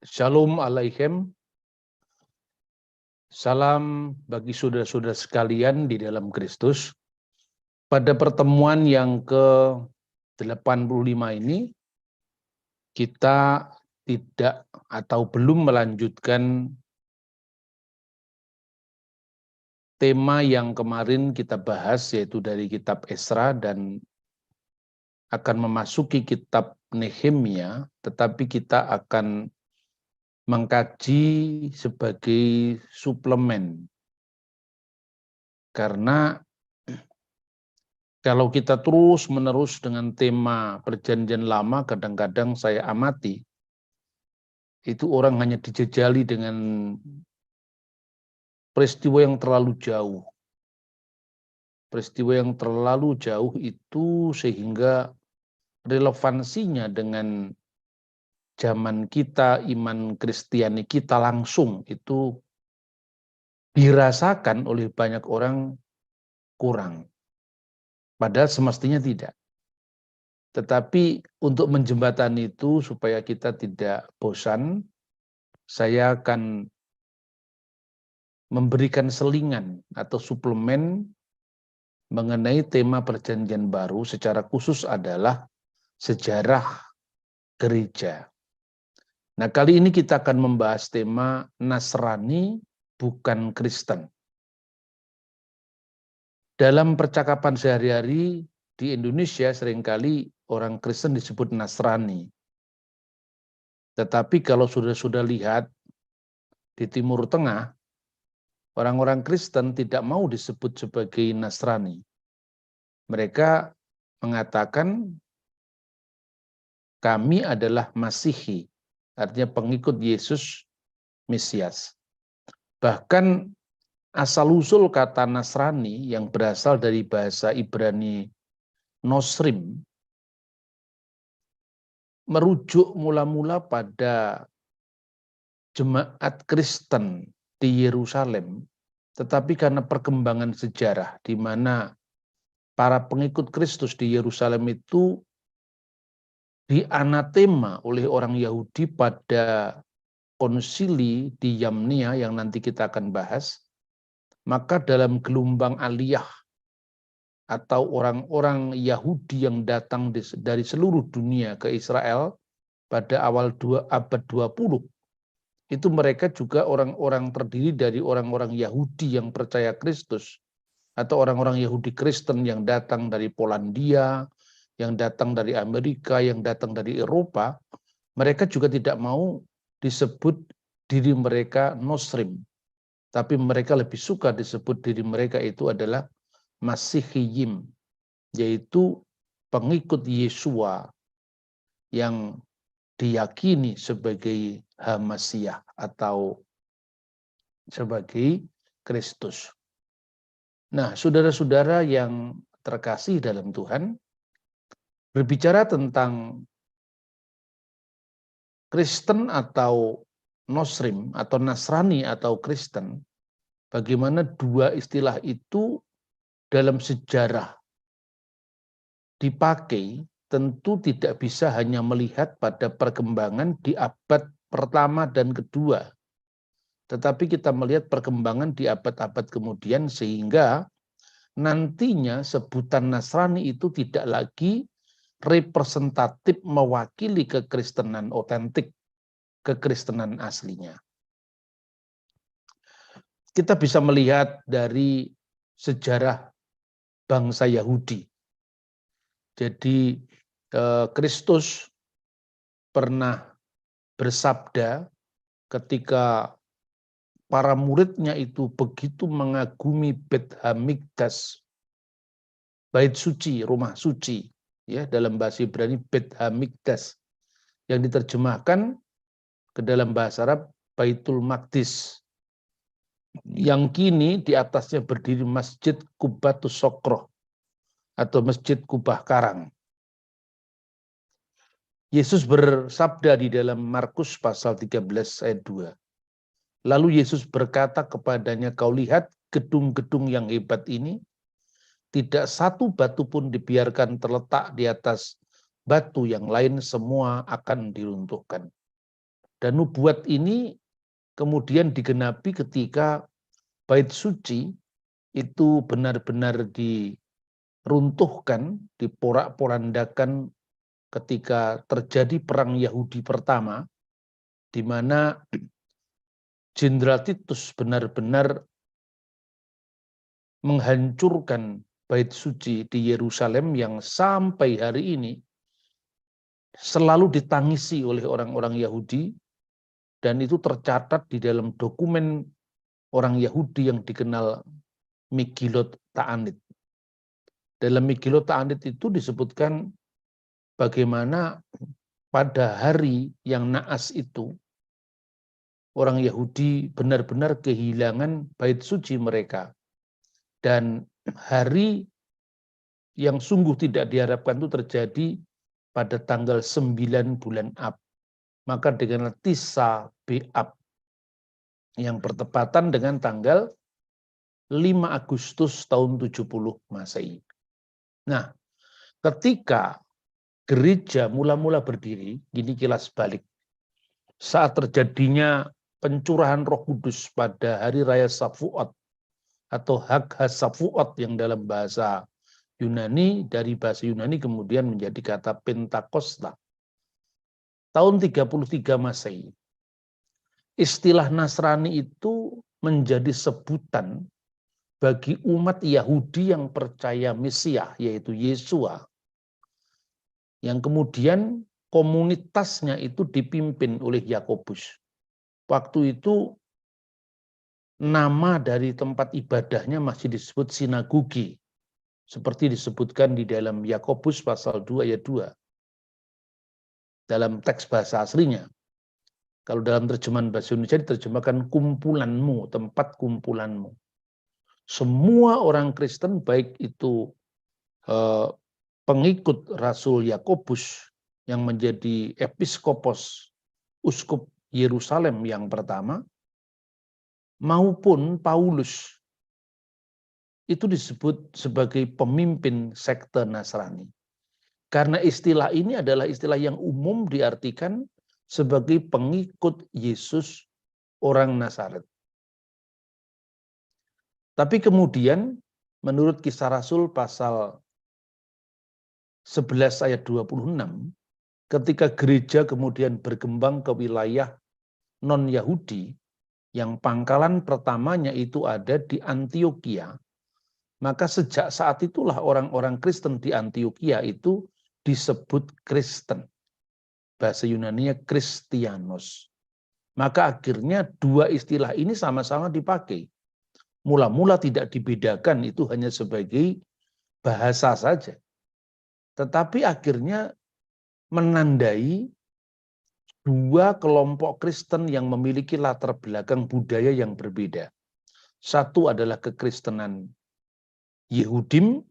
Shalom Aleichem. Salam bagi saudara-saudara sekalian di dalam Kristus. Pada pertemuan yang ke-85 ini, kita tidak atau belum melanjutkan tema yang kemarin kita bahas, yaitu dari kitab Esra dan akan memasuki kitab Nehemia, tetapi kita akan mengkaji sebagai suplemen. Karena kalau kita terus-menerus dengan tema perjanjian lama, kadang-kadang saya amati, itu orang hanya dijejali dengan peristiwa yang terlalu jauh. Peristiwa yang terlalu jauh itu sehingga relevansinya dengan zaman kita, iman Kristiani kita langsung itu dirasakan oleh banyak orang kurang. Padahal semestinya tidak. Tetapi untuk menjembatani itu supaya kita tidak bosan, saya akan memberikan selingan atau suplemen mengenai tema perjanjian baru secara khusus adalah sejarah gereja. Nah, kali ini kita akan membahas tema Nasrani bukan Kristen. Dalam percakapan sehari-hari di Indonesia seringkali orang Kristen disebut Nasrani. Tetapi kalau sudah lihat di Timur Tengah, orang-orang Kristen tidak mau disebut sebagai Nasrani. Mereka mengatakan kami adalah Masihi, artinya pengikut Yesus Mesias. Bahkan asal-usul kata Nasrani yang berasal dari bahasa Ibrani Nosrim, merujuk mula-mula pada jemaat Kristen di Yerusalem, tetapi karena perkembangan sejarah di mana para pengikut Kristus di Yerusalem itu dianatema oleh orang Yahudi pada konsili di Yamnia yang nanti kita akan bahas, maka dalam gelombang aliyah atau orang-orang Yahudi yang datang dari seluruh dunia ke Israel pada awal abad 20, itu mereka juga orang-orang terdiri dari orang-orang Yahudi yang percaya Kristus, atau orang-orang Yahudi Kristen yang datang dari Polandia, yang datang dari Amerika, yang datang dari Eropa. Mereka juga tidak mau disebut diri mereka Nosrim, tapi mereka lebih suka disebut diri mereka itu adalah Masihiyim, yaitu pengikut Yesua yang diyakini sebagai Hamasiah atau sebagai Kristus. Nah, saudara-saudara yang terkasih dalam Tuhan, berbicara tentang Kristen atau Nosrim atau Nasrani atau Kristen, bagaimana dua istilah itu dalam sejarah dipakai, tentu tidak bisa hanya melihat pada perkembangan di abad pertama dan kedua, tetapi kita melihat perkembangan di abad-abad kemudian sehingga nantinya sebutan Nasrani itu tidak lagi representatif mewakili kekristenan otentik, kekristenan aslinya. Kita bisa melihat dari sejarah bangsa Yahudi. Jadi Kristus pernah bersabda ketika para muridnya itu begitu mengagumi Beit Hamikdash, bait suci, rumah suci, ya, dalam bahasa Ibrani Beit Hamikdash, yang diterjemahkan ke dalam bahasa Arab Baitul Maqdis, yang kini di atasnya berdiri Masjid Qubatus Sokroh atau Masjid Kubah Karang. Yesus bersabda di dalam Markus pasal 13 ayat 2. Lalu Yesus berkata kepadanya, kau lihat gedung-gedung yang hebat ini, tidak satu batu pun dibiarkan terletak di atas batu yang lain, semua akan diruntuhkan. Dan nubuat ini kemudian digenapi ketika bait suci itu benar-benar diruntuhkan, diporak-porandakan ketika terjadi perang Yahudi pertama, di mana Jenderal Titus benar-benar menghancurkan bait suci di Yerusalem yang sampai hari ini selalu ditangisi oleh orang-orang Yahudi, dan itu tercatat di dalam dokumen orang Yahudi yang dikenal Megillot Ta'anit. Dalam Megillot Ta'anit itu disebutkan bagaimana pada hari yang naas itu, orang Yahudi benar-benar kehilangan bait suci mereka. Dan hari yang sungguh tidak diharapkan itu terjadi pada tanggal 9 bulan Ab. Maka dengan Tisa Be'ab yang bertepatan dengan tanggal 5 Agustus tahun 70 Masehi. Nah, ketika gereja mula-mula berdiri, gini kilas balik. Saat terjadinya pencurahan Roh Kudus pada hari raya Shavuot atau Hag HaShavuot yang dalam bahasa Yunani, dari bahasa Yunani kemudian menjadi kata Pentakosta. Tahun 33 Masehi. Istilah Nasrani itu menjadi sebutan bagi umat Yahudi yang percaya Mesias, yaitu Yesua, yang kemudian komunitasnya itu dipimpin oleh Yakobus. Waktu itu nama dari tempat ibadahnya masih disebut sinagogi, seperti disebutkan di dalam Yakobus pasal 2 ayat 2 dalam teks bahasa aslinya. Kalau dalam terjemahan bahasa Indonesia diterjemahkan kumpulanmu, tempat kumpulanmu. Semua orang Kristen, baik itu pengikut Rasul Yakobus yang menjadi episkopos uskup Yerusalem yang pertama, maupun Paulus, itu disebut sebagai pemimpin sekte Nasrani. Karena istilah ini adalah istilah yang umum diartikan sebagai pengikut Yesus orang Nazaret. Tapi kemudian menurut Kisah Rasul pasal 11 ayat 26, ketika gereja kemudian berkembang ke wilayah non-Yahudi, yang pangkalan pertamanya itu ada di Antioquia, maka sejak saat itulah orang-orang Kristen di Antioquia itu disebut Kristen. Bahasa Yunaninya Kristianos. Maka akhirnya dua istilah ini sama-sama dipakai. Mula-mula tidak dibedakan, itu hanya sebagai bahasa saja. Tetapi akhirnya menandai dua kelompok Kristen yang memiliki latar belakang budaya yang berbeda. Satu adalah kekristenan Yehudim,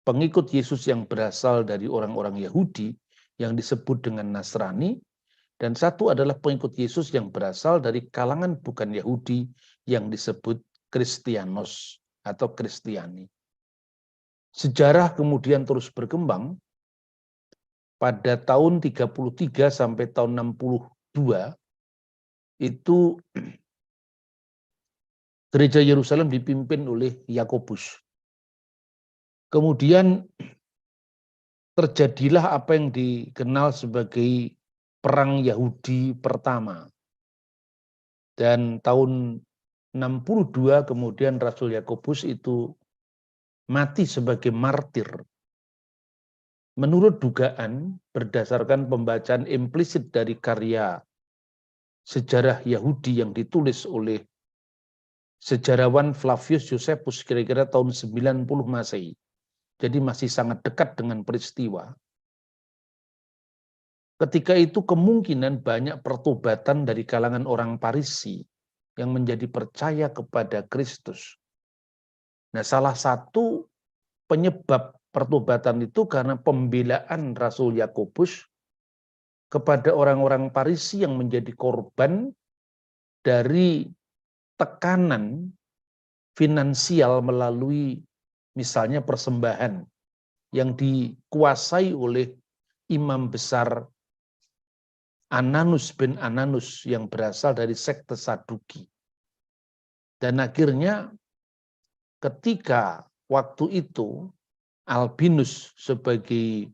pengikut Yesus yang berasal dari orang-orang Yahudi yang disebut dengan Nasrani, dan satu adalah pengikut Yesus yang berasal dari kalangan bukan Yahudi yang disebut Kristianos atau Kristiani. Sejarah kemudian terus berkembang. Pada tahun 33 sampai tahun 62 itu gereja Yerusalem dipimpin oleh Yakobus. Kemudian terjadilah apa yang dikenal sebagai Perang Yahudi pertama. Dan tahun 62 kemudian Rasul Yakobus itu mati sebagai martir. Menurut dugaan, berdasarkan pembacaan implisit dari karya sejarah Yahudi yang ditulis oleh sejarawan Flavius Josephus kira-kira tahun 90 Masehi. Jadi masih sangat dekat dengan peristiwa. Ketika itu kemungkinan banyak pertobatan dari kalangan orang Parisi yang menjadi percaya kepada Kristus. Nah, salah satu penyebab pertobatan itu karena pembelaan Rasul Yakobus kepada orang-orang Parisi yang menjadi korban dari tekanan finansial melalui misalnya persembahan yang dikuasai oleh imam besar Ananus bin Ananus yang berasal dari sekte Saduki. Dan akhirnya ketika waktu itu Albinus sebagai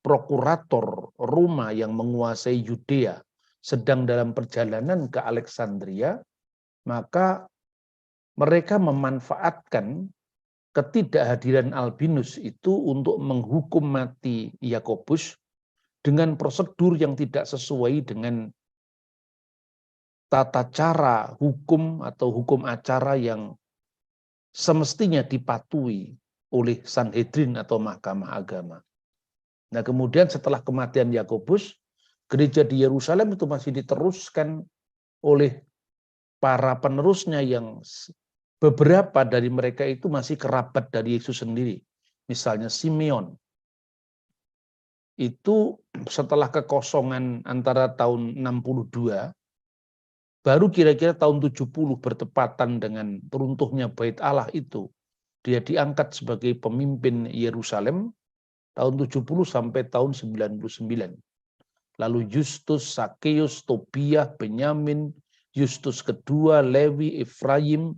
prokurator Roma yang menguasai Yudea sedang dalam perjalanan ke Alexandria, maka mereka memanfaatkan ketidakhadiran Albinus itu untuk menghukum mati Yakobus dengan prosedur yang tidak sesuai dengan tata cara hukum atau hukum acara yang semestinya dipatuhi oleh Sanhedrin atau Mahkamah Agama. Nah, kemudian setelah kematian Yakobus, gereja di Yerusalem itu masih diteruskan oleh para penerusnya yang beberapa dari mereka itu masih kerabat dari Yesus sendiri. Misalnya Simeon. Itu setelah kekosongan antara tahun 62, baru kira-kira tahun 70 bertepatan dengan runtuhnya Bait Allah itu, dia diangkat sebagai pemimpin Yerusalem tahun 70 sampai tahun 99. Lalu Justus, Sakeus, Tobiah, Benyamin, Justus kedua, Lewi, Efraim,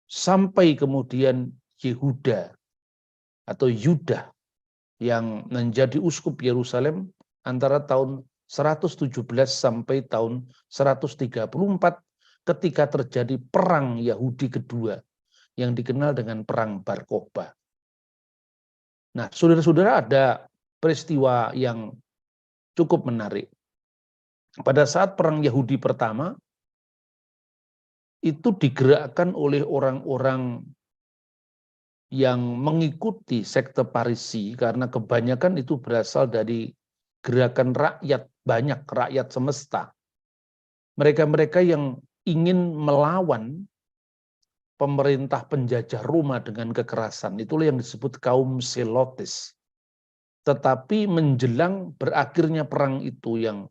sampai kemudian Yehuda atau Yudah yang menjadi uskup Yerusalem antara tahun 117 sampai tahun 134 ketika terjadi perang Yahudi kedua yang dikenal dengan perang Bar Kokhba. Nah, saudara-saudara, ada peristiwa yang cukup menarik. Pada saat perang Yahudi pertama, itu digerakkan oleh orang-orang yang mengikuti sekte Parisi, karena kebanyakan itu berasal dari gerakan rakyat, banyak rakyat semesta. Mereka-mereka yang ingin melawan pemerintah penjajah Roma dengan kekerasan, itulah yang disebut kaum Zelotes. Tetapi menjelang berakhirnya perang itu yang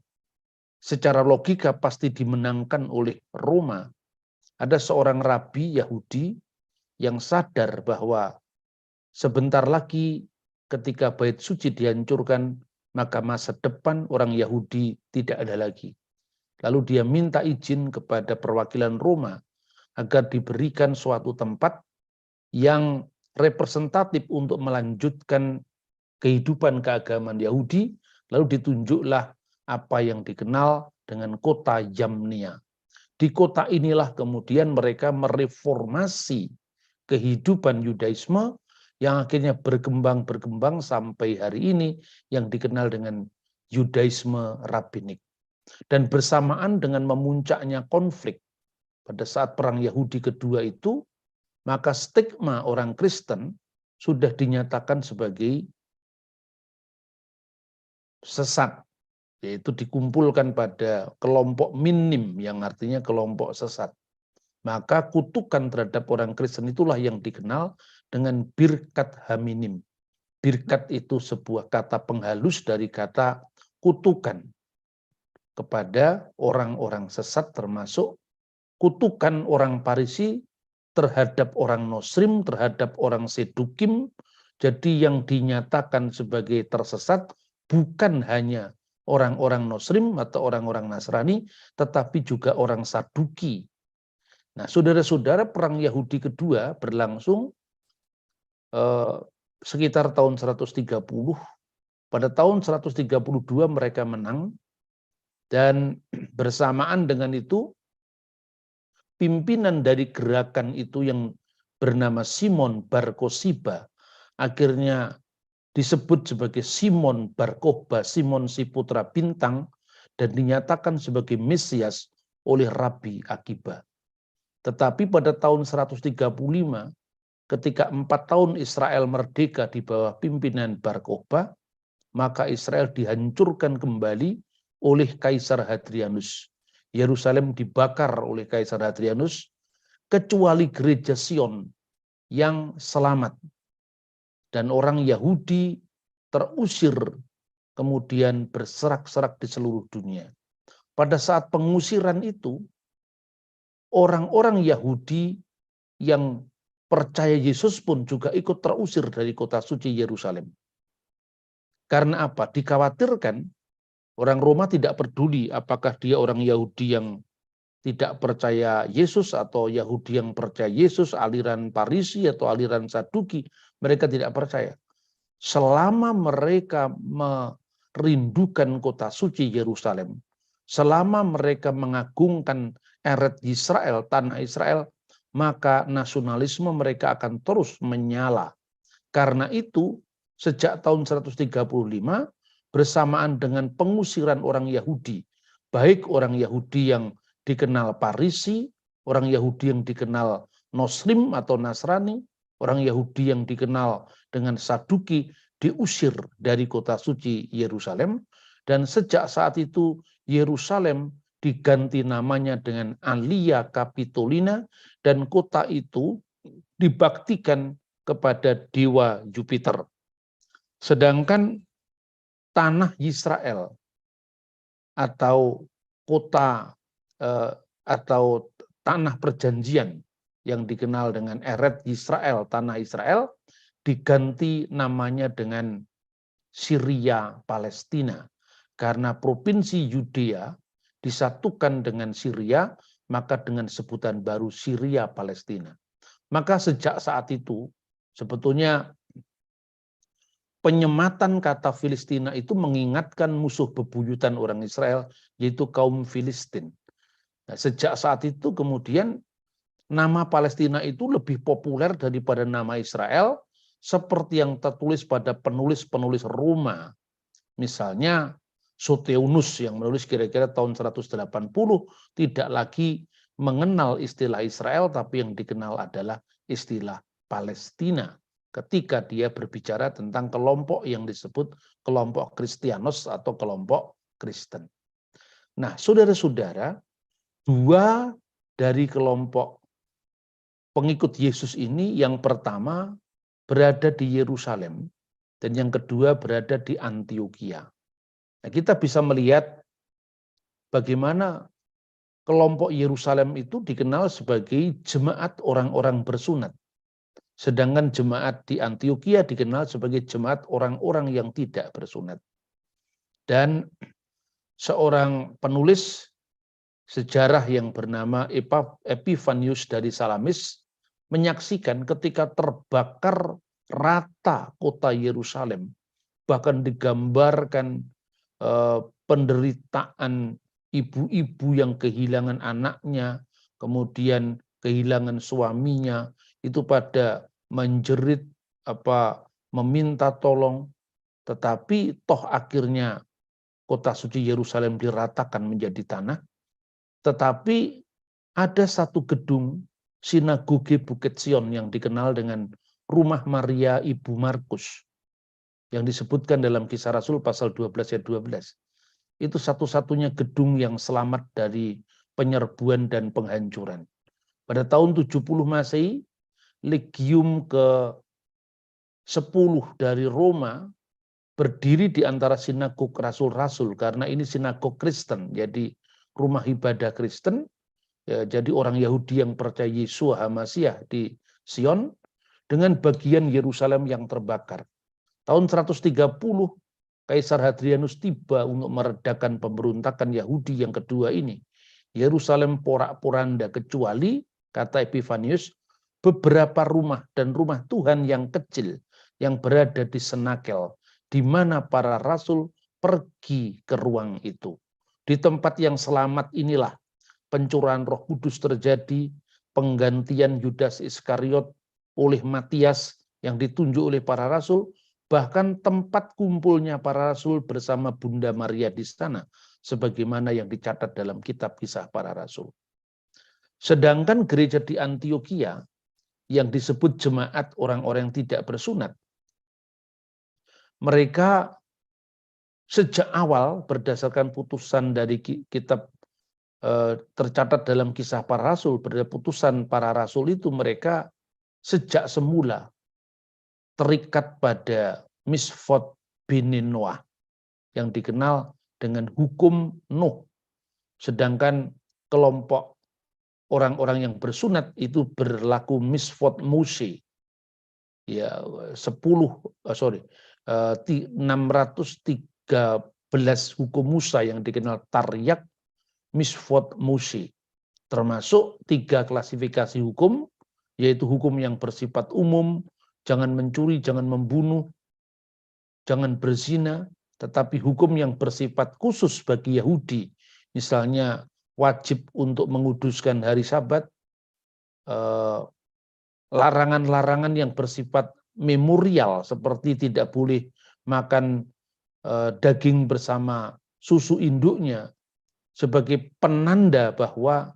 secara logika pasti dimenangkan oleh Roma, ada seorang rabi Yahudi yang sadar bahwa sebentar lagi ketika bait suci dihancurkan, maka masa depan orang Yahudi tidak ada lagi. Lalu dia minta izin kepada perwakilan Roma agar diberikan suatu tempat yang representatif untuk melanjutkan kehidupan keagamaan Yahudi, lalu ditunjuklah apa yang dikenal dengan kota Yamnia. Di kota inilah kemudian mereka mereformasi kehidupan Yudaisme yang akhirnya berkembang sampai hari ini yang dikenal dengan Yudaisme rabbinik. Dan bersamaan dengan memuncaknya konflik pada saat perang Yahudi kedua itu, maka stigma orang Kristen sudah dinyatakan sebagai sesat, yaitu dikumpulkan pada kelompok minim yang artinya kelompok sesat. Maka kutukan terhadap orang Kristen itulah yang dikenal dengan birkat haminim. Birkat itu sebuah kata penghalus dari kata kutukan kepada orang-orang sesat, termasuk kutukan orang Parisi terhadap orang Nosrim, terhadap orang Sedukim. Jadi yang dinyatakan sebagai tersesat bukan hanya orang-orang Nosrim atau orang-orang Nasrani, tetapi juga orang Saduki. Nah, saudara-saudara, perang Yahudi kedua berlangsung sekitar tahun 130. Pada tahun 132 mereka menang, dan bersamaan dengan itu pimpinan dari gerakan itu yang bernama Simon Bar Kosiba akhirnya disebut sebagai Simon Bar Kokhba, Simon si putra bintang, dan dinyatakan sebagai Mesias oleh Rabi Akiba. Tetapi pada tahun 135, ketika 4 tahun Israel merdeka di bawah pimpinan Bar Kokhba, maka Israel dihancurkan kembali oleh Kaisar Hadrianus. Yerusalem dibakar oleh Kaisar Hadrianus, kecuali gereja Sion yang selamat. Dan orang Yahudi terusir, kemudian berserak-serak di seluruh dunia. Pada saat pengusiran itu, orang-orang Yahudi yang percaya Yesus pun juga ikut terusir dari kota suci Yerusalem. Karena apa? Dikhawatirkan Orang Roma tidak peduli apakah dia orang Yahudi yang tidak percaya Yesus atau Yahudi yang percaya Yesus, aliran Parisi atau aliran Saduki, mereka tidak percaya. Selama mereka merindukan kota suci Yerusalem, selama mereka mengagungkan Eret Israel, tanah Israel, maka nasionalisme mereka akan terus menyala. Karena itu, sejak tahun 135, bersamaan dengan pengusiran orang Yahudi, baik orang Yahudi yang dikenal Parisi, orang Yahudi yang dikenal Muslim atau Nasrani, orang Yahudi yang dikenal dengan Saduki, diusir dari kota suci Yerusalem, dan sejak saat itu Yerusalem diganti namanya dengan Alia Capitolina, dan kota itu dibaktikan kepada dewa Jupiter. Sedangkan tanah Israel atau kota atau tanah perjanjian yang dikenal dengan Eret Israel, tanah Israel, diganti namanya dengan Syria Palestina. Karena provinsi Yudea disatukan dengan Syria, maka dengan sebutan baru Syria Palestina. Maka sejak saat itu, sebetulnya penyematan kata Filistina itu mengingatkan musuh bebuyutan orang Israel, yaitu kaum Filistin. Nah, sejak saat itu kemudian nama Palestina itu lebih populer daripada nama Israel, seperti yang tertulis pada penulis-penulis Roma. Misalnya Soteunus yang menulis kira-kira tahun 180 tidak lagi mengenal istilah Israel, tapi yang dikenal adalah istilah Palestina ketika dia berbicara tentang kelompok yang disebut kelompok Kristianos atau kelompok Kristen. Nah, saudara-saudara, dua dari kelompok pengikut Yesus ini, yang pertama berada di Yerusalem dan yang kedua berada di Antioquia. Nah, kita bisa melihat bagaimana kelompok Yerusalem itu dikenal sebagai jemaat orang-orang bersunat. Sedangkan jemaat di Antioquia dikenal sebagai jemaat orang-orang yang tidak bersunat. Dan seorang penulis sejarah yang bernama Epifanius dari Salamis menyaksikan ketika terbakar rata kota Yerusalem, bahkan digambarkan penderitaan ibu-ibu yang kehilangan anaknya, kemudian kehilangan suaminya, itu pada menjerit meminta tolong, tetapi toh akhirnya kota suci Yerusalem diratakan menjadi tanah. Tetapi ada satu gedung sinagoge Bukit Sion yang dikenal dengan Rumah Maria Ibu Markus, yang disebutkan dalam Kisah Rasul pasal 12 ayat 12. Itu satu-satunya gedung yang selamat dari penyerbuan dan penghancuran. Pada tahun 70 Masehi, Legium ke-10 dari Roma berdiri di antara sinagog rasul-rasul, karena ini sinagog Kristen, jadi rumah ibadah Kristen. Ya, jadi orang Yahudi yang percaya Yesus HaMasiah di Sion, dengan bagian Yerusalem yang terbakar. Tahun 130, Kaisar Hadrianus tiba untuk meredakan pemberontakan Yahudi yang kedua ini. Yerusalem porak-poranda kecuali, kata Epifanius, beberapa rumah dan rumah Tuhan yang kecil yang berada di Senakel, di mana para rasul pergi ke ruang itu. Di tempat yang selamat inilah pencurahan Roh Kudus terjadi, penggantian Yudas Iskariot oleh Matias yang ditunjuk oleh para rasul, bahkan tempat kumpulnya para rasul bersama Bunda Maria di sana, sebagaimana yang dicatat dalam kitab Kisah Para Rasul. Sedangkan gereja di Antioquia yang disebut jemaat orang-orang yang tidak bersunat, mereka sejak awal berdasarkan putusan dari kitab tercatat dalam Kisah Para Rasul, pada putusan para rasul itu mereka sejak semula terikat pada Misfot binin Noah yang dikenal dengan hukum Nuh. Sedangkan kelompok orang-orang yang bersunat itu berlaku Misfot Mose. Ya, 630 hukum Musa yang dikenal Taryak, Misfot, Musi. Termasuk 3 klasifikasi hukum, yaitu hukum yang bersifat umum, jangan mencuri, jangan membunuh, jangan berzina, tetapi hukum yang bersifat khusus bagi Yahudi, misalnya wajib untuk menguduskan hari Sabat, larangan-larangan yang bersifat memorial seperti tidak boleh makan daging bersama susu induknya sebagai penanda bahwa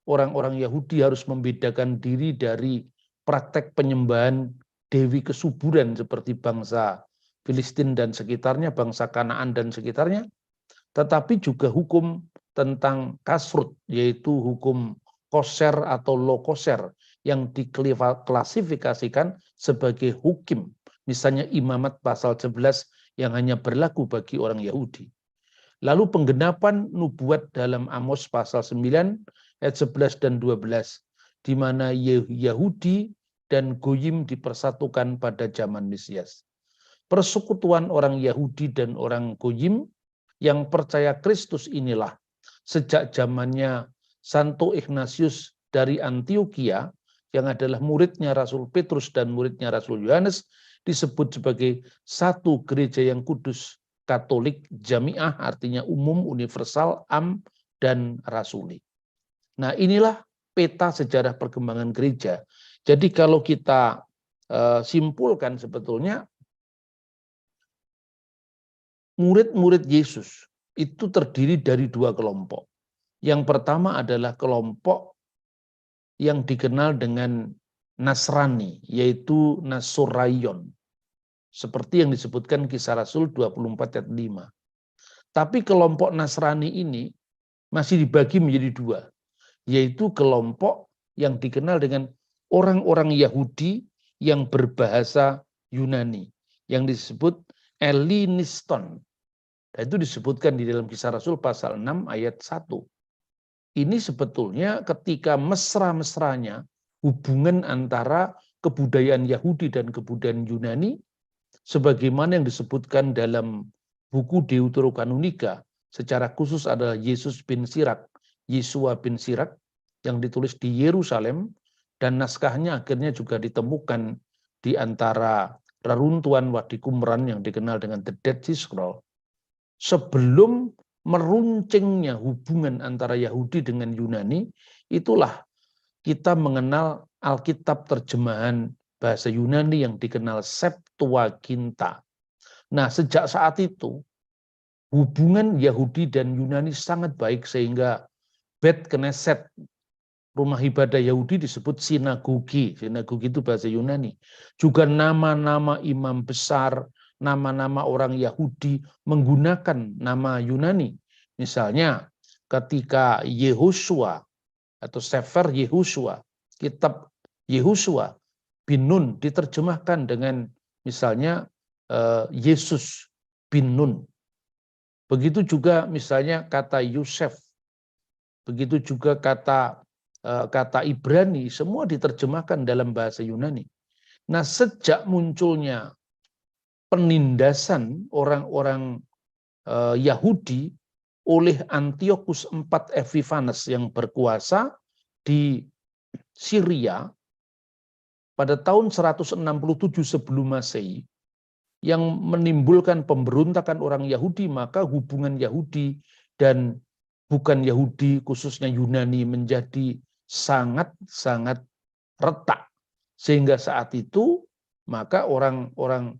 orang-orang Yahudi harus membedakan diri dari praktek penyembahan dewi kesuburan seperti bangsa Filistin dan sekitarnya, bangsa Kanaan dan sekitarnya, tetapi juga hukum tentang kasrut, yaitu hukum koser atau lo koser yang diklasifikasikan sebagai hukim. Misalnya imamat pasal 11 yang hanya berlaku bagi orang Yahudi. Lalu penggenapan nubuat dalam Amos pasal 9 ayat 11 dan 12, di mana Yahudi dan Goyim dipersatukan pada zaman Mesias. Persekutuan orang Yahudi dan orang Goyim yang percaya Kristus inilah sejak zamannya Santo Ignatius dari Antioquia, yang adalah muridnya Rasul Petrus dan muridnya Rasul Yohanes, disebut sebagai satu gereja yang kudus, Katolik, jamiah, artinya umum, universal, am, dan rasuli. Nah, inilah peta sejarah perkembangan gereja. Jadi kalau kita simpulkan, sebetulnya murid-murid Yesus itu terdiri dari 2 kelompok. Yang pertama adalah kelompok yang dikenal dengan Nasrani, yaitu Nasurayon, seperti yang disebutkan Kisah Rasul 24 ayat 5. Tapi kelompok Nasrani ini masih dibagi menjadi 2, yaitu kelompok yang dikenal dengan orang-orang Yahudi yang berbahasa Yunani, yang disebut Elliniston. Dan itu disebutkan di dalam Kisah Rasul pasal 6 ayat 1. Ini sebetulnya ketika mesra-mesranya hubungan antara kebudayaan Yahudi dan kebudayaan Yunani, sebagaimana yang disebutkan dalam buku Deuterokanonika, secara khusus adalah Yesus bin Sirak, Yesua bin Sirak, yang ditulis di Yerusalem, dan naskahnya akhirnya juga ditemukan di antara reruntuhan Wadi Qumran yang dikenal dengan The Dead Sea Scroll. Sebelum meruncingnya hubungan antara Yahudi dengan Yunani, itulah kita mengenal Alkitab terjemahan bahasa Yunani yang dikenal Septuaginta. Nah, sejak saat itu hubungan Yahudi dan Yunani sangat baik, sehingga Bet Knesset, rumah ibadah Yahudi, disebut sinagogi. Sinagogi itu bahasa Yunani. Juga nama-nama imam besar, nama-nama orang Yahudi menggunakan nama Yunani. Misalnya ketika Yehosua atau Sefer Yehosua, kitab Yehosua bin Nun diterjemahkan dengan misalnya Yesus bin Nun. Begitu juga misalnya kata Yosef, begitu juga kata Ibrani, semua diterjemahkan dalam bahasa Yunani. Nah, sejak munculnya penindasan orang-orang Yahudi oleh Antiochus IV Epiphanes yang berkuasa di Syria pada tahun 167 sebelum Masehi, yang menimbulkan pemberontakan orang Yahudi, maka hubungan Yahudi dan bukan Yahudi, khususnya Yunani, menjadi sangat-sangat retak. Sehingga saat itu, maka orang-orang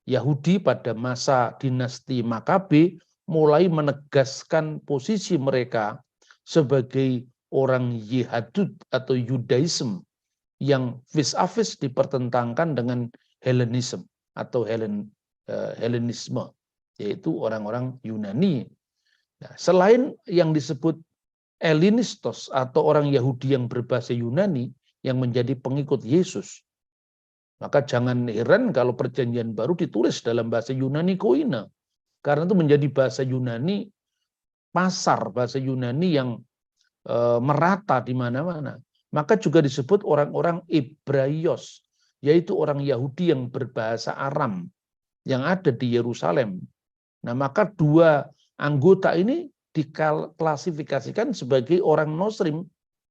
Yahudi pada masa dinasti Makabe mulai menegaskan posisi mereka sebagai orang Yehudit atau Yudaism yang vis-a-vis dipertentangkan dengan Helenisme atau Helenisme, yaitu orang-orang Yunani. Nah, selain yang disebut Ellinistos atau orang Yahudi yang berbahasa Yunani yang menjadi pengikut Yesus, maka jangan heran kalau Perjanjian Baru ditulis dalam bahasa Yunani Koine, karena itu menjadi bahasa Yunani pasar, bahasa Yunani yang merata di mana-mana. Maka juga disebut orang-orang Ebraios, yaitu orang Yahudi yang berbahasa Aram yang ada di Yerusalem. Nah, maka 2 anggota ini diklasifikasikan sebagai orang Muslim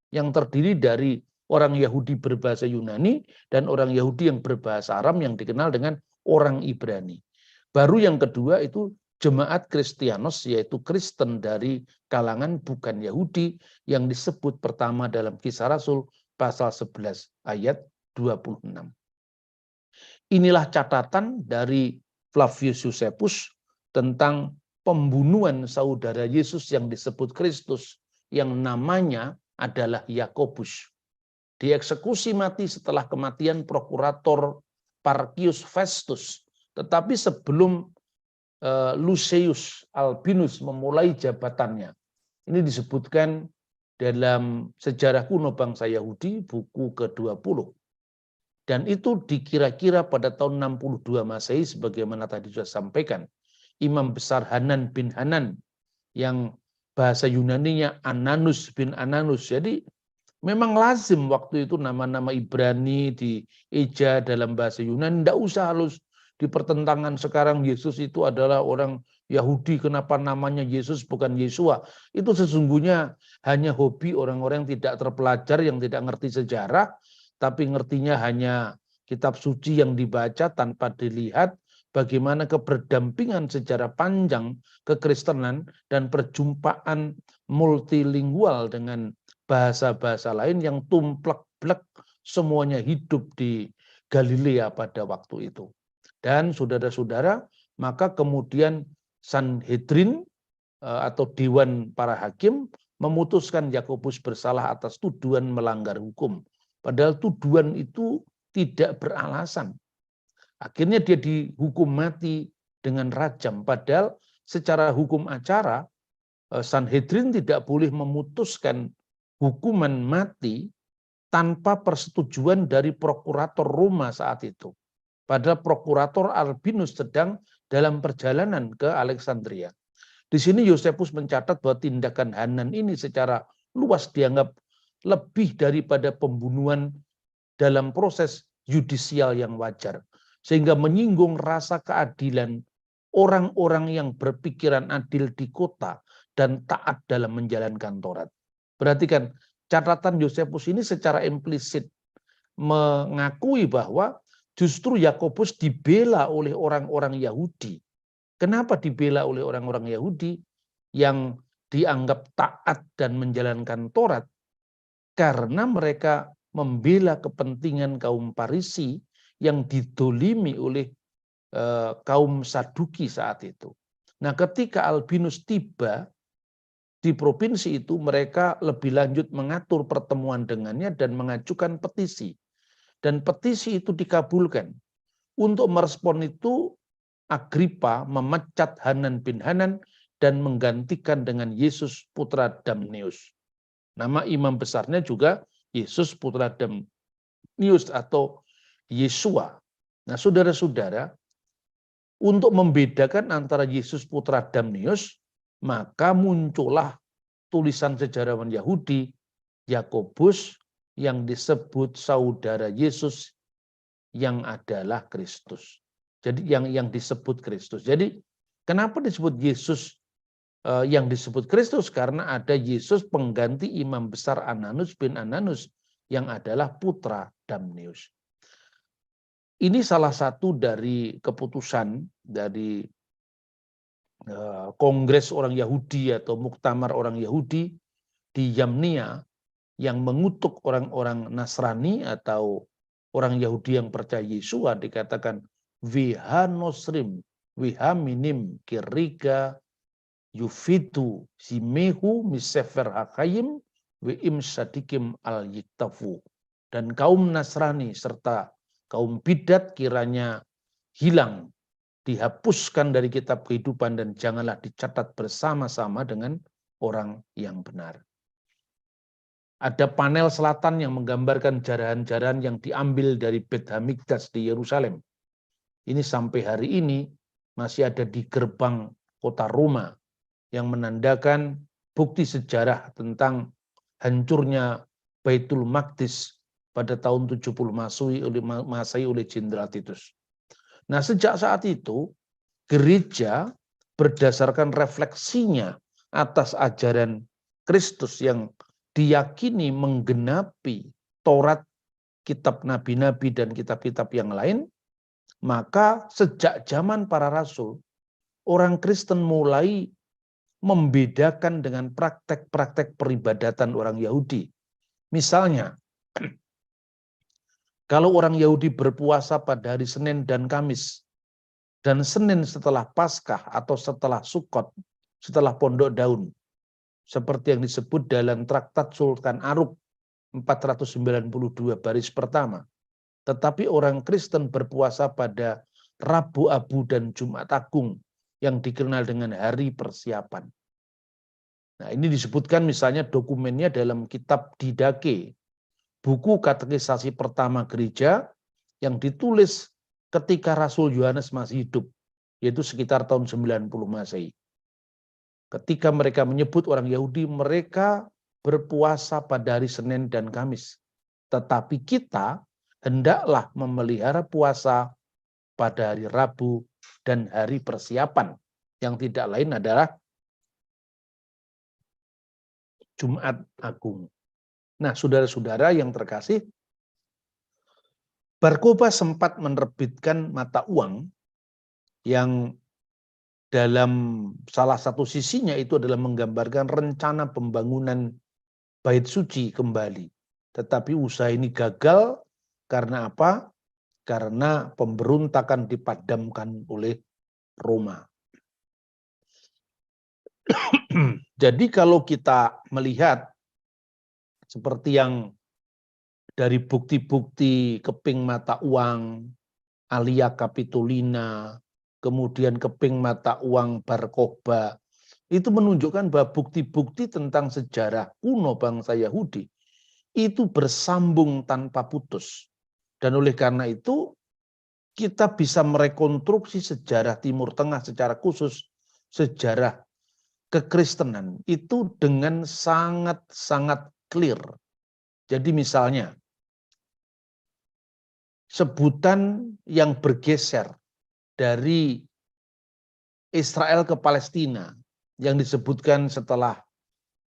yang terdiri dari orang Yahudi berbahasa Yunani dan orang Yahudi yang berbahasa Aram yang dikenal dengan orang Ibrani. Baru yang kedua itu jemaat Kristianos, yaitu Kristen dari kalangan bukan Yahudi yang disebut pertama dalam Kisah Rasul pasal 11 ayat 26. Inilah catatan dari Flavius Josephus tentang pembunuhan saudara Yesus yang disebut Kristus, yang namanya adalah Yakobus. Dieksekusi mati setelah kematian prokurator Porcius Festus. Tetapi sebelum Lucius Albinus memulai jabatannya, ini disebutkan dalam Sejarah Kuno Bangsa Yahudi, buku ke-20. Dan itu dikira-kira pada tahun 62 Masehi, sebagaimana tadi sudah sampaikan. Imam besar Hanan bin Hanan, yang bahasa Yunaninya Ananus bin Ananus. Jadi memang lazim waktu itu nama-nama Ibrani dieja dalam bahasa Yunani. Tidak usah harus dipertentangan sekarang Yesus itu adalah orang Yahudi, kenapa namanya Yesus bukan Yesua. Itu sesungguhnya hanya hobi orang-orang yang tidak terpelajar, yang tidak ngerti sejarah, tapi ngertinya hanya kitab suci yang dibaca tanpa dilihat bagaimana keberdampingan sejarah panjang kekristenan dan perjumpaan multilingual dengan bahasa-bahasa lain yang tumplek-blek semuanya hidup di Galilea pada waktu itu. Dan saudara-saudara, maka kemudian Sanhedrin atau Dewan para Hakim memutuskan Yakobus bersalah atas tuduhan melanggar hukum. Padahal tuduhan itu tidak beralasan. Akhirnya dia dihukum mati dengan rajam. Padahal secara hukum acara, Sanhedrin tidak boleh memutuskan hukuman mati tanpa persetujuan dari prokurator Roma saat itu. Padahal prokurator Albinus sedang dalam perjalanan ke Alexandria. Di sini Josephus mencatat bahwa tindakan Hanan ini secara luas dianggap lebih daripada pembunuhan dalam proses yudisial yang wajar, sehingga menyinggung rasa keadilan orang-orang yang berpikiran adil di kota dan taat dalam menjalankan Taurat. Perhatikan, catatan Josephus ini secara implisit mengakui bahwa justru Yakobus dibela oleh orang-orang Yahudi. Kenapa dibela oleh orang-orang Yahudi yang dianggap taat dan menjalankan Taurat? Karena mereka membela kepentingan kaum Farisi yang didolimi oleh kaum Saduki saat itu. Nah, ketika Albinus tiba di provinsi itu, mereka lebih lanjut mengatur pertemuan dengannya dan mengajukan petisi. Dan petisi itu dikabulkan. Untuk merespon itu, Agripa memecat Hanan bin Hanan dan menggantikan dengan Yesus putra Damnius. Nama imam besarnya juga Yesus putra Damnius atau Yesua. Nah, saudara-saudara, untuk membedakan antara Yesus putra Damnius, maka muncullah tulisan sejarawan Yahudi, Yakobus, yang disebut saudara Yesus yang adalah Kristus. Jadi yang disebut Kristus. Jadi kenapa disebut Yesus yang disebut Kristus? Karena ada Yesus pengganti imam besar Ananus bin Ananus yang adalah putra Damnius. Ini salah satu dari keputusan dari Kongres orang Yahudi atau Muktamar orang Yahudi di Yamnia yang mengutuk orang-orang Nasrani atau orang Yahudi yang percaya Yesua, dikatakan Viha Nosrim, Viha Minim, Kiriga, Yufitu, Simehu, Misefer Hakayim, Weim Sadikim Al-Yiktafu. Dan kaum Nasrani serta kaum bidat kiranya hilang, dihapuskan dari kitab kehidupan dan janganlah dicatat bersama-sama dengan orang yang benar. Ada panel selatan yang menggambarkan jarahan-jarahan yang diambil dari Beit Hamikdash di Yerusalem. Ini sampai hari ini masih ada di gerbang kota Roma yang menandakan bukti sejarah tentang hancurnya Baitul Maqdis pada tahun 70 Masehi oleh Jenderal Titus. Nah, sejak saat itu gereja berdasarkan refleksinya atas ajaran Kristus yang diyakini menggenapi Taurat, kitab nabi-nabi dan kitab-kitab yang lain, maka sejak zaman para rasul, orang Kristen mulai membedakan dengan praktek-praktek peribadatan orang Yahudi. Misalnya, kalau orang Yahudi berpuasa pada hari Senin dan Kamis, dan Senin setelah Paskah atau setelah Sukot, setelah Pondok Daun, seperti yang disebut dalam Traktat Sultan Aruk 492 baris pertama. Tetapi orang Kristen berpuasa pada Rabu Abu dan Jumat Agung yang dikenal dengan hari persiapan. Nah, ini disebutkan misalnya dokumennya dalam kitab Didache, buku katekisasi pertama gereja yang ditulis ketika Rasul Yohanes masih hidup, yaitu sekitar tahun 90 Masehi. Ketika mereka menyebut orang Yahudi, mereka berpuasa pada hari Senin dan Kamis. Tetapi kita hendaklah memelihara puasa pada hari Rabu dan hari persiapan, yang tidak lain adalah Jumat Agung. Nah, saudara-saudara yang terkasih, Bar-Kokhba sempat menerbitkan mata uang yang dalam salah satu sisinya itu adalah menggambarkan rencana pembangunan Bait Suci kembali. Tetapi usaha ini gagal karena apa? Karena pemberontakan dipadamkan oleh Roma. Jadi kalau kita melihat seperti yang dari bukti-bukti keping mata uang Alia Capitolina, kemudian keping mata uang Bar-Kokhba, itu menunjukkan bahwa bukti-bukti tentang sejarah kuno bangsa Yahudi itu bersambung tanpa putus. Dan oleh karena itu kita bisa merekonstruksi sejarah Timur Tengah secara khusus, sejarah kekristenan itu dengan sangat-sangat clear. Jadi misalnya, sebutan yang bergeser dari Israel ke Palestina yang disebutkan setelah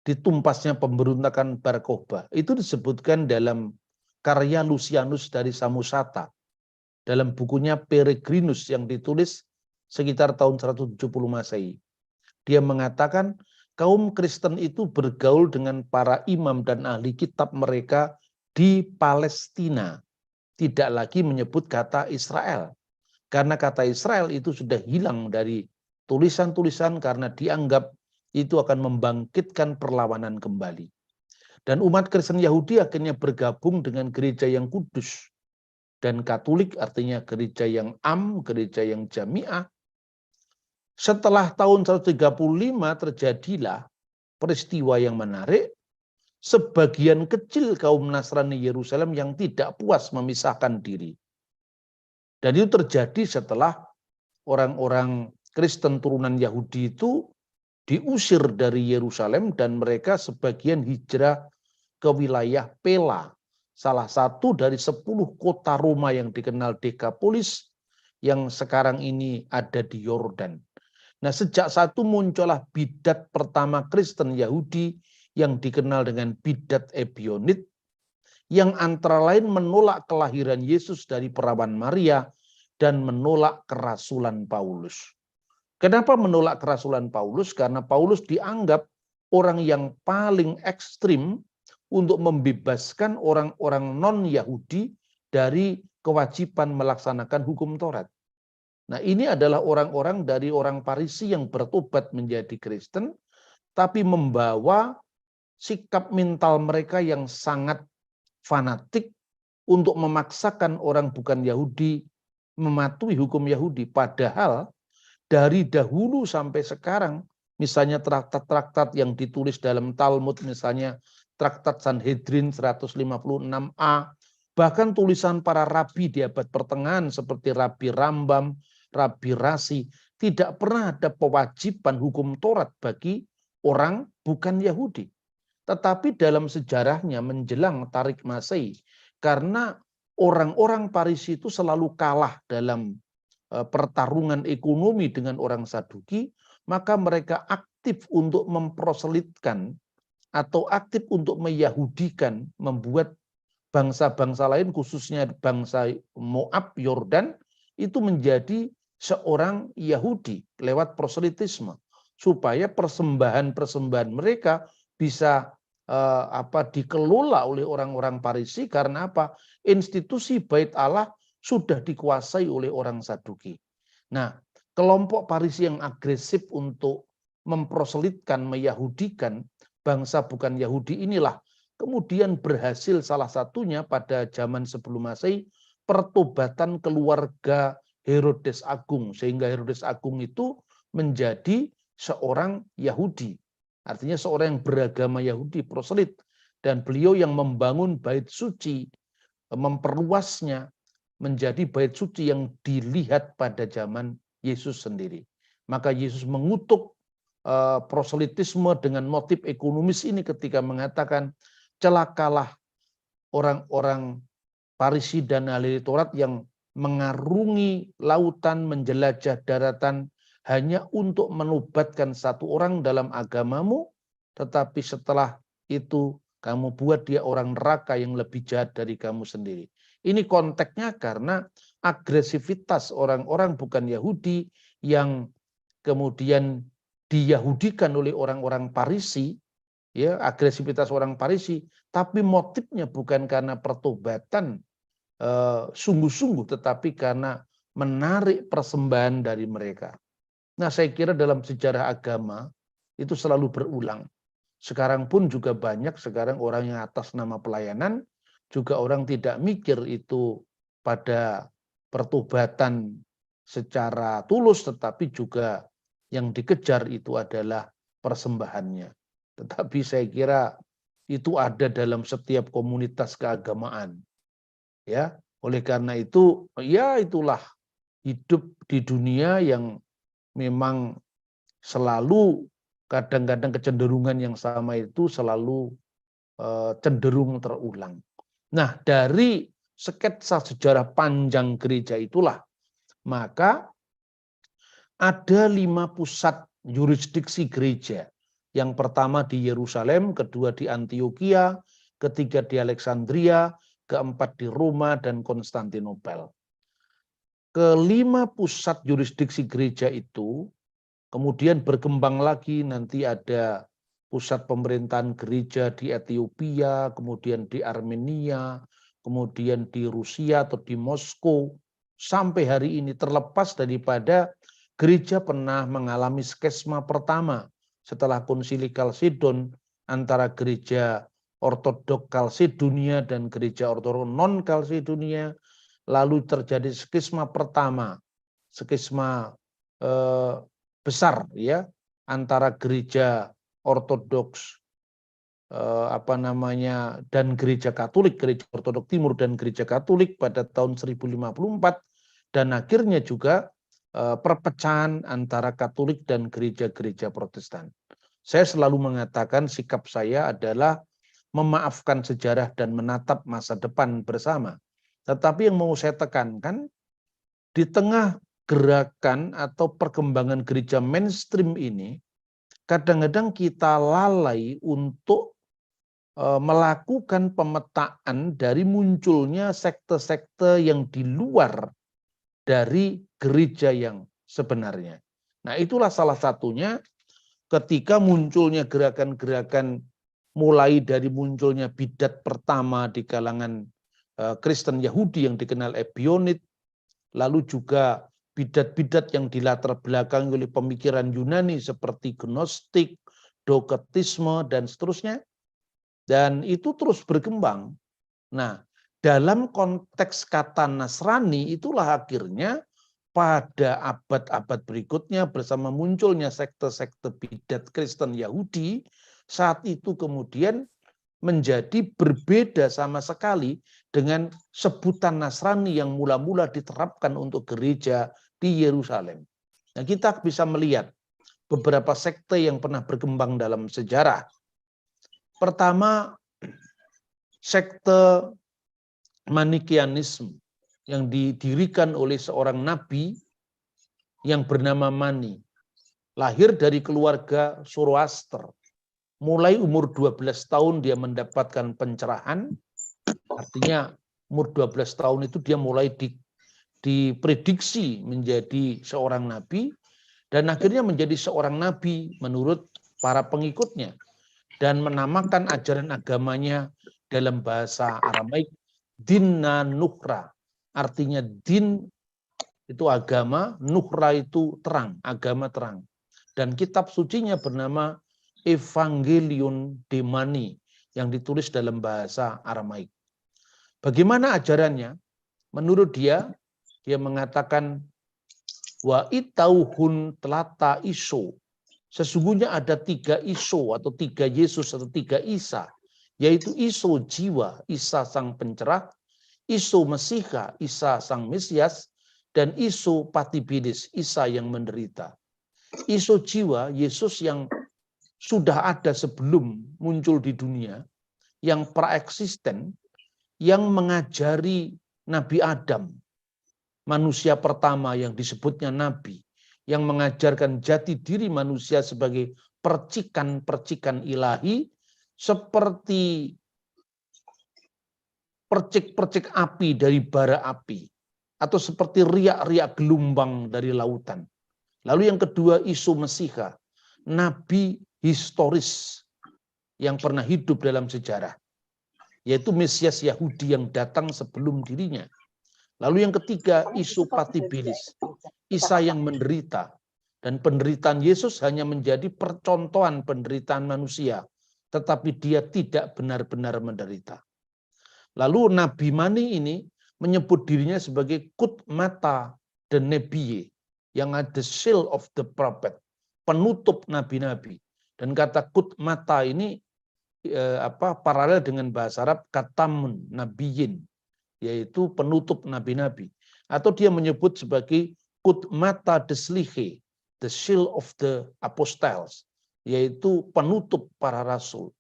ditumpasnya pemberontakan Bar-Kokhba, itu disebutkan dalam karya Lucianus dari Samosata, dalam bukunya Peregrinus yang ditulis sekitar tahun 170 Masehi. Dia mengatakan kaum Kristen itu bergaul dengan para imam dan ahli kitab mereka di Palestina. Tidak lagi menyebut kata Israel. Karena kata Israel itu sudah hilang dari tulisan-tulisan karena dianggap itu akan membangkitkan perlawanan kembali. Dan umat Kristen Yahudi akhirnya bergabung dengan gereja yang kudus. Dan Katolik artinya gereja yang gereja yang jamiah. Setelah tahun 135 terjadilah peristiwa yang menarik. Sebagian kecil kaum Nasrani Yerusalem yang tidak puas memisahkan diri. Dan itu terjadi setelah orang-orang Kristen turunan Yahudi itu diusir dari Yerusalem dan mereka sebagian hijrah ke wilayah Pela, salah satu dari 10 kota Roma yang dikenal Dekapolis yang sekarang ini ada di Yordan. Nah, sejak satu muncullah bidat pertama Kristen Yahudi yang dikenal dengan bidat Ebionit, yang antara lain menolak kelahiran Yesus dari perawan Maria dan menolak kerasulan Paulus. Kenapa menolak kerasulan Paulus? Karena Paulus dianggap orang yang paling ekstrim untuk membebaskan orang-orang non-Yahudi dari kewajiban melaksanakan hukum Taurat. Nah, ini adalah orang-orang dari orang Farisi yang bertobat menjadi Kristen, tapi membawa sikap mental mereka yang sangat fanatik untuk memaksakan orang bukan Yahudi mematuhi hukum Yahudi. Padahal dari dahulu sampai sekarang, misalnya traktat-traktat yang ditulis dalam Talmud, misalnya Traktat Sanhedrin 156a, bahkan tulisan para rabi di abad pertengahan seperti Rabi Rambam, Rabi Rasi, tidak pernah ada kewajiban hukum Taurat bagi orang bukan Yahudi. Tetapi dalam sejarahnya menjelang tarik Masehi, karena orang-orang Parisi itu selalu kalah dalam pertarungan ekonomi dengan orang Saduki, maka mereka aktif untuk memproselitkan atau aktif untuk meyahudikan, membuat bangsa-bangsa lain khususnya bangsa Moab, Yordan itu menjadi seorang Yahudi lewat proselitisme, supaya persembahan-persembahan mereka bisa dikelola oleh orang-orang Parisi. Karena apa? Institusi Bait Allah sudah dikuasai oleh orang Saduki. Nah, kelompok Parisi yang agresif untuk memproselitkan, meyahudikan bangsa bukan Yahudi inilah kemudian berhasil salah satunya pada zaman sebelum Masehi pertobatan keluarga Herodes Agung, sehingga Herodes Agung itu menjadi seorang Yahudi. Artinya seorang yang beragama Yahudi, proselit, dan beliau yang membangun bait suci, memperluasnya menjadi bait suci yang dilihat pada zaman Yesus sendiri. Maka Yesus mengutuk proselitisme dengan motif ekonomis ini ketika mengatakan, celakalah orang-orang Parisi dan ahli Taurat yang mengarungi lautan, menjelajah daratan hanya untuk menobatkan satu orang dalam agamamu, tetapi setelah itu kamu buat dia orang neraka yang lebih jahat dari kamu sendiri. Ini konteksnya karena agresivitas orang-orang bukan Yahudi yang kemudian diyahudikan oleh orang-orang Parisi, ya, agresivitas orang Parisi, tapi motifnya bukan karena pertobatan sungguh-sungguh, tetapi karena menarik persembahan dari mereka. Nah, saya kira dalam sejarah agama itu selalu berulang. Sekarang pun juga banyak sekarang orang yang atas nama pelayanan, juga orang tidak mikir itu pada pertobatan secara tulus, tetapi juga yang dikejar itu adalah persembahannya. Tetapi saya kira itu ada dalam setiap komunitas keagamaan. Ya, oleh karena itu, ya itulah hidup di dunia yang memang selalu kadang-kadang kecenderungan yang sama itu selalu cenderung terulang. Nah, dari sketsa sejarah panjang gereja itulah, maka ada 5 pusat yurisdiksi gereja. Yang pertama di Yerusalem, kedua di Antioquia, ketiga di Alexandria, keempat di Roma dan Konstantinopel. Kelima pusat yurisdiksi gereja itu kemudian berkembang lagi, nanti ada pusat pemerintahan gereja di Ethiopia, kemudian di Armenia, kemudian di Rusia atau di Moskow. Sampai hari ini terlepas daripada gereja pernah mengalami skesma pertama setelah konsili Kalsedon antara gereja Ortodok Kalsedonia dan gereja Ortodok non Kalsedonia, lalu terjadi skisma pertama, skisma besar ya antara gereja Ortodoks dan gereja Katolik, gereja Ortodok Timur dan gereja Katolik pada tahun 1054, dan akhirnya juga perpecahan antara Katolik dan gereja-gereja Protestan. Saya selalu mengatakan sikap saya adalah memaafkan sejarah dan menatap masa depan bersama. Tetapi yang mau saya tekankan, di tengah gerakan atau perkembangan gereja mainstream ini, kadang-kadang kita lalai untuk melakukan pemetaan dari munculnya sekte-sekte yang di luar dari gereja yang sebenarnya. Nah, itulah salah satunya ketika munculnya gerakan-gerakan, mulai dari munculnya bidat pertama di kalangan Kristen Yahudi yang dikenal Ebionit, lalu juga bidat-bidat yang dilatar belakangi oleh pemikiran Yunani seperti Gnostik, Doketisme, dan seterusnya. Dan itu terus berkembang. Nah, dalam konteks kata Nasrani itulah akhirnya pada abad-abad berikutnya bersama munculnya sekte-sekte bidat Kristen Yahudi, saat itu kemudian menjadi berbeda sama sekali dengan sebutan Nasrani yang mula-mula diterapkan untuk gereja di Yerusalem. Nah, kita bisa melihat beberapa sekte yang pernah berkembang dalam sejarah. Pertama, sekte Manikianisme yang didirikan oleh seorang nabi yang bernama Mani. lahir dari keluarga Zoroaster. Mulai umur 12 tahun dia mendapatkan pencerahan, artinya umur 12 tahun itu dia mulai diprediksi menjadi seorang nabi, dan akhirnya menjadi seorang nabi menurut para pengikutnya, dan menamakan ajaran agamanya dalam bahasa Aramaik Dinna Nukhra. Artinya din itu agama, Nukhra itu terang, agama terang. Dan kitab sucinya bernama Evangelion Demani yang ditulis dalam bahasa Aramaik. Bagaimana ajarannya? Menurut dia mengatakan wa itauhun telata iso. Sesungguhnya ada 3 iso atau 3 Yesus atau 3 Isa, yaitu iso jiwa, Isa sang pencerah, iso Mesiha, Isa sang Mesias, dan iso patibidis, Isa yang menderita. Iso jiwa, Yesus yang sudah ada sebelum muncul di dunia, yang praeksisten, yang mengajari Nabi Adam, manusia pertama yang disebutnya Nabi, yang mengajarkan jati diri manusia sebagai percikan-percikan ilahi, seperti percik-percik api dari bara api, atau seperti riak-riak gelombang dari lautan. Lalu yang kedua, Isu Mesiha, nabi historis yang pernah hidup dalam sejarah, yaitu Mesias Yahudi yang datang sebelum dirinya. Lalu yang ketiga, Isu Patibilis, Isa yang menderita, dan penderitaan Yesus hanya menjadi percontohan penderitaan manusia, tetapi dia tidak benar-benar menderita. Lalu Nabi Mani ini menyebut dirinya sebagai Kut Mata dan Nebiye, yang ada seal of the prophet, penutup nabi-nabi. Dan kata Kut Mata ini paralel dengan bahasa Arab katamun nabiyin, yaitu penutup nabi-nabi. Atau dia menyebut sebagai Kut Mata deslihe, the seal of the apostles, yaitu penutup para rasul.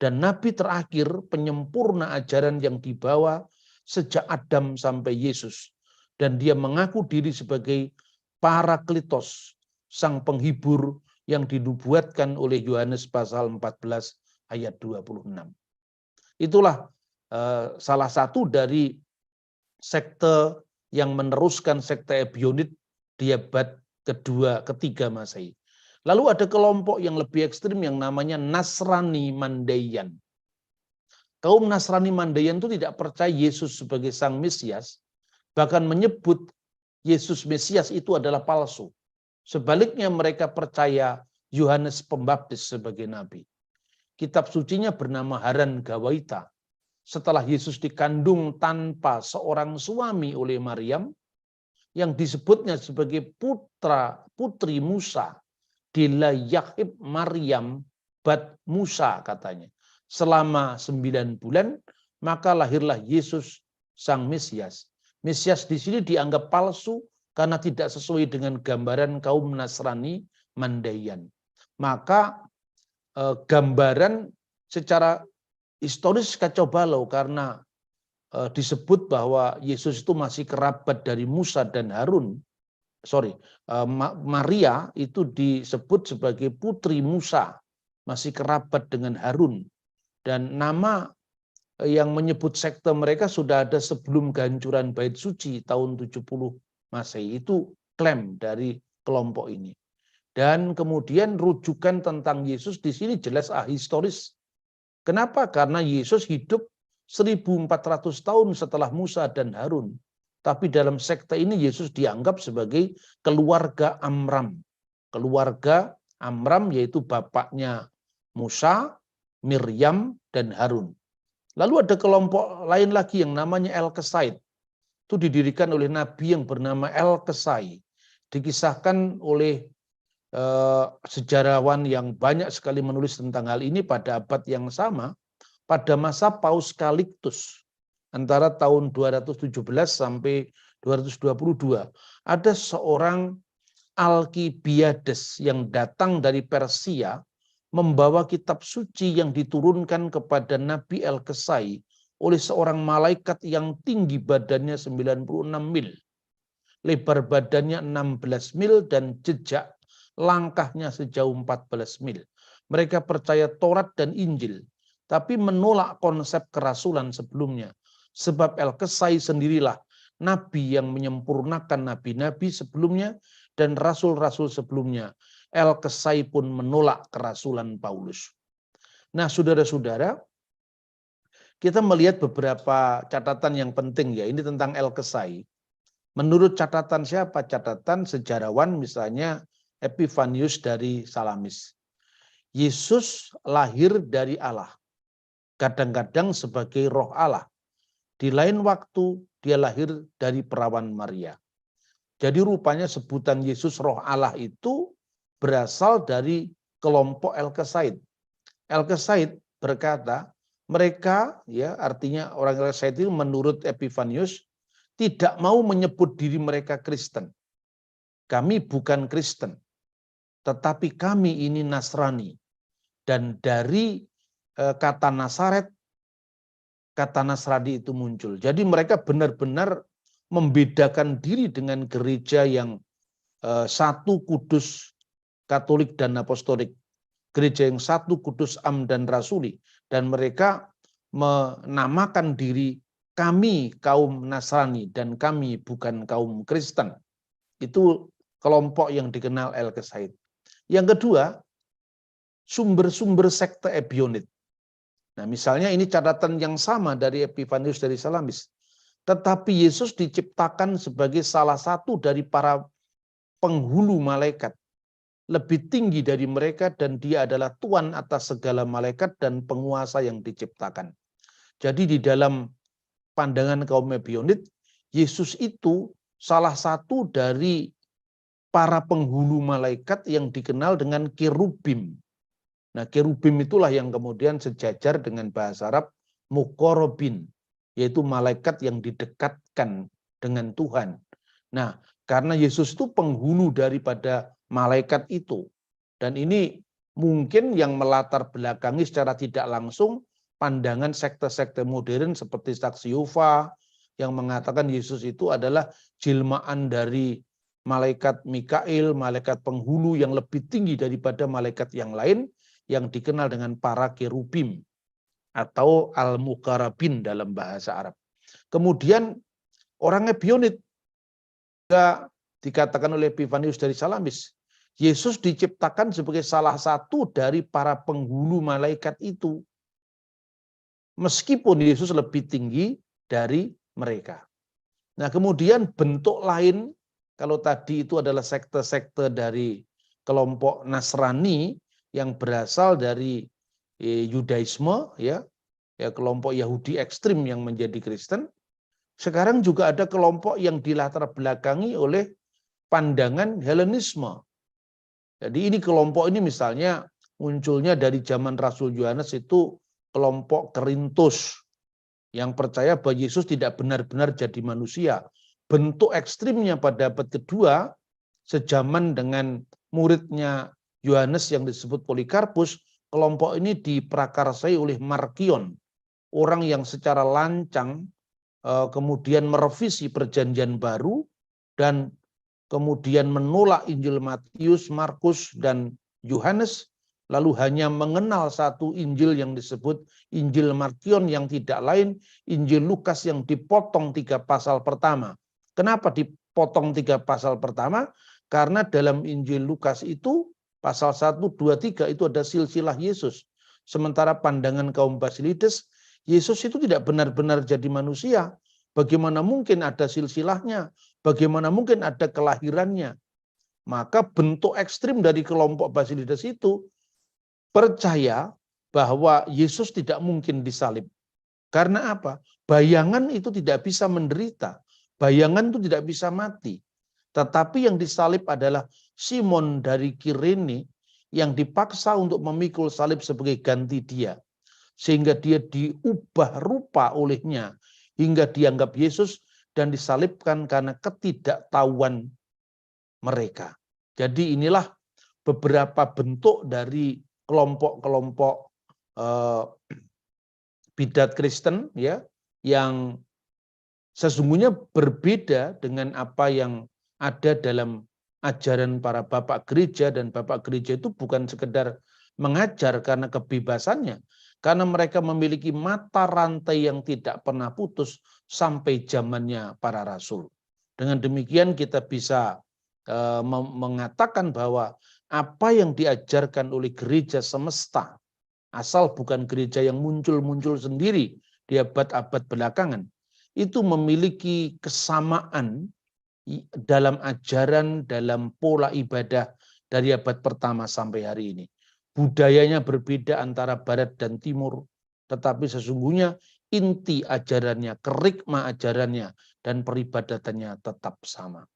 Dan nabi terakhir, penyempurna ajaran yang dibawa sejak Adam sampai Yesus. Dan dia mengaku diri sebagai Parakletos, sang penghibur yang dinubuatkan oleh Yohanes pasal 14 ayat 26. Itulah salah satu dari sekte yang meneruskan sekte Ebionit di abad kedua, ketiga Masehi. Lalu ada kelompok yang lebih ekstrim yang namanya Nasrani Mandaean. Kaum Nasrani Mandaean itu tidak percaya Yesus sebagai sang Mesias, bahkan menyebut Yesus Mesias itu adalah palsu. Sebaliknya mereka percaya Yohanes Pembaptis sebagai nabi. Kitab sucinya bernama Haran Gawaita. Setelah Yesus dikandung tanpa seorang suami oleh Maryam, yang disebutnya sebagai putri Musa, Dila Yahib Maryam bat Musa katanya. Selama 9 bulan, maka lahirlah Yesus sang Mesias. Mesias di sini dianggap palsu karena tidak sesuai dengan gambaran kaum Nasrani Mandaean. Maka gambaran secara historis kacau balau karena disebut bahwa Yesus itu masih kerabat dari Musa dan Harun. Maria itu disebut sebagai putri Musa, masih kerabat dengan Harun. Dan nama yang menyebut sekte mereka sudah ada sebelum kehancuran Bait Suci tahun 70 Masehi. Itu klaim dari kelompok ini. Dan kemudian rujukan tentang Yesus di sini jelas ahistoris. Kenapa? Karena Yesus hidup 1400 tahun setelah Musa dan Harun. Tapi dalam sekte ini Yesus dianggap sebagai keluarga Amram. Keluarga Amram yaitu bapaknya Musa, Miriam, dan Harun. Lalu ada kelompok lain lagi yang namanya El-Kesaid. Itu didirikan oleh nabi yang bernama El-Kesai. Dikisahkan oleh sejarawan yang banyak sekali menulis tentang hal ini pada abad yang sama, pada masa Paus Calictus. Antara tahun 217 sampai 222. Ada seorang Alkibiades yang datang dari Persia membawa kitab suci yang diturunkan kepada Nabi El-Kesai oleh seorang malaikat yang tinggi badannya 96 mil. Lebar badannya 16 mil dan jejak langkahnya sejauh 14 mil. Mereka percaya Taurat dan Injil, tapi menolak konsep kerasulan sebelumnya. Sebab El-Kesai sendirilah nabi yang menyempurnakan nabi-nabi sebelumnya dan rasul-rasul sebelumnya. El-Kesai pun menolak kerasulan Paulus. Nah, saudara-saudara, kita melihat beberapa catatan yang penting ya. Ini tentang El-Kesai. Menurut catatan siapa? Catatan sejarawan misalnya Epifanius dari Salamis. Yesus lahir dari Allah. Kadang-kadang sebagai roh Allah. Di lain waktu dia lahir dari perawan Maria. Jadi rupanya sebutan Yesus roh Allah itu berasal dari kelompok El-Kesaid. El-Kesaid berkata, mereka ya artinya orang El-Kesaid itu menurut Epifanius tidak mau menyebut diri mereka Kristen. Kami bukan Kristen, tetapi kami ini Nasrani. Dan dari kata Nasaret, kata Nasrani itu muncul. Jadi mereka benar-benar membedakan diri dengan gereja yang satu kudus Katolik dan Apostolik. Gereja yang satu kudus am dan rasuli. Dan mereka menamakan diri kami kaum Nasrani dan kami bukan kaum Kristen. Itu kelompok yang dikenal El-Kesaid. Yang kedua, sumber-sumber sekte Ebionit. Nah, misalnya ini catatan yang sama dari Epifanius dari Salamis. Tetapi Yesus diciptakan sebagai salah satu dari para penghulu malaikat. Lebih tinggi dari mereka dan dia adalah Tuhan atas segala malaikat dan penguasa yang diciptakan. Jadi di dalam pandangan kaum Ebionit, Yesus itu salah satu dari para penghulu malaikat yang dikenal dengan kerubim. Nah, kerubim itulah yang kemudian sejajar dengan bahasa Arab mukorobin, yaitu malaikat yang didekatkan dengan Tuhan. Nah, karena Yesus itu penghulu daripada malaikat itu. Dan ini mungkin yang melatar belakangi secara tidak langsung pandangan sekte-sekte modern seperti Saksi Yehova yang mengatakan Yesus itu adalah jelmaan dari malaikat Mikail, malaikat penghulu yang lebih tinggi daripada malaikat yang lain yang dikenal dengan para kerubim atau al-mukarabin dalam bahasa Arab. Kemudian orang Ebionit juga dikatakan oleh Epifanius dari Salamis, Yesus diciptakan sebagai salah satu dari para penghulu malaikat itu. Meskipun Yesus lebih tinggi dari mereka. Nah, kemudian bentuk lain, kalau tadi itu adalah sekte-sekte dari kelompok Nasrani yang berasal dari Yudaisme, ya kelompok Yahudi ekstrim yang menjadi Kristen. Sekarang juga ada kelompok yang dilatar belakangi oleh pandangan Helenisme. Jadi ini kelompok ini misalnya munculnya dari zaman Rasul Yohanes itu kelompok Kerintus yang percaya bahwa Yesus tidak benar-benar jadi manusia. Bentuk ekstrimnya pada abad kedua, sejaman dengan muridnya Yohanes yang disebut Polikarpus, kelompok ini diprakarsai oleh Markion, orang yang secara lancang kemudian merevisi perjanjian baru dan kemudian menolak Injil Matius, Markus, dan Yohanes, lalu hanya mengenal satu Injil yang disebut Injil Markion yang tidak lain Injil Lukas yang dipotong 3 pasal pertama. Kenapa dipotong 3 pasal pertama? Karena dalam Injil Lukas itu pasal 1, 2, 3 itu ada silsilah Yesus. Sementara pandangan kaum Basilides, Yesus itu tidak benar-benar jadi manusia. Bagaimana mungkin ada silsilahnya? Bagaimana mungkin ada kelahirannya? Maka bentuk ekstrim dari kelompok Basilides itu percaya bahwa Yesus tidak mungkin disalib. Karena apa? Bayangan itu tidak bisa menderita. Bayangan itu tidak bisa mati. Tetapi yang disalib adalah Simon dari Kirene yang dipaksa untuk memikul salib sebagai ganti dia. Sehingga dia diubah rupa olehnya hingga dianggap Yesus dan disalibkan karena ketidaktahuan mereka. Jadi inilah beberapa bentuk dari kelompok-kelompok bidat Kristen ya yang sesungguhnya berbeda dengan apa yang ada dalam ajaran para bapak gereja, dan bapak gereja itu bukan sekedar mengajar karena kebebasannya, karena mereka memiliki mata rantai yang tidak pernah putus sampai zamannya para rasul. Dengan demikian kita bisa mengatakan bahwa apa yang diajarkan oleh gereja semesta, asal bukan gereja yang muncul-muncul sendiri di abad-abad belakangan, itu memiliki kesamaan dalam ajaran, dalam pola ibadah dari abad pertama sampai hari ini. Budayanya berbeda antara barat dan timur, tetapi sesungguhnya inti ajarannya, kerikma ajarannya, dan peribadatannya tetap sama.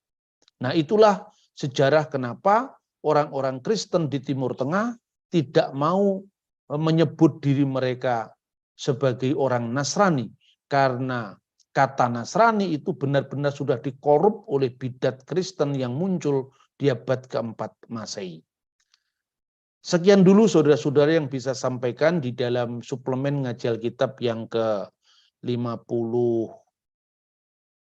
Nah, itulah sejarah kenapa orang-orang Kristen di Timur Tengah tidak mau menyebut diri mereka sebagai orang Nasrani, karena kata Nasrani itu benar-benar sudah dikorup oleh bidat Kristen yang muncul di abad keempat Masehi. Sekian dulu saudara-saudara yang bisa sampaikan di dalam suplemen ngaji Alkitab yang ke-50,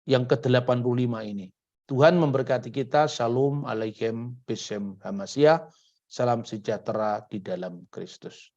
yang ke-85 ini. Tuhan memberkati kita. Shalom alaikum, Besem Hamasya. Salam sejahtera di dalam Kristus.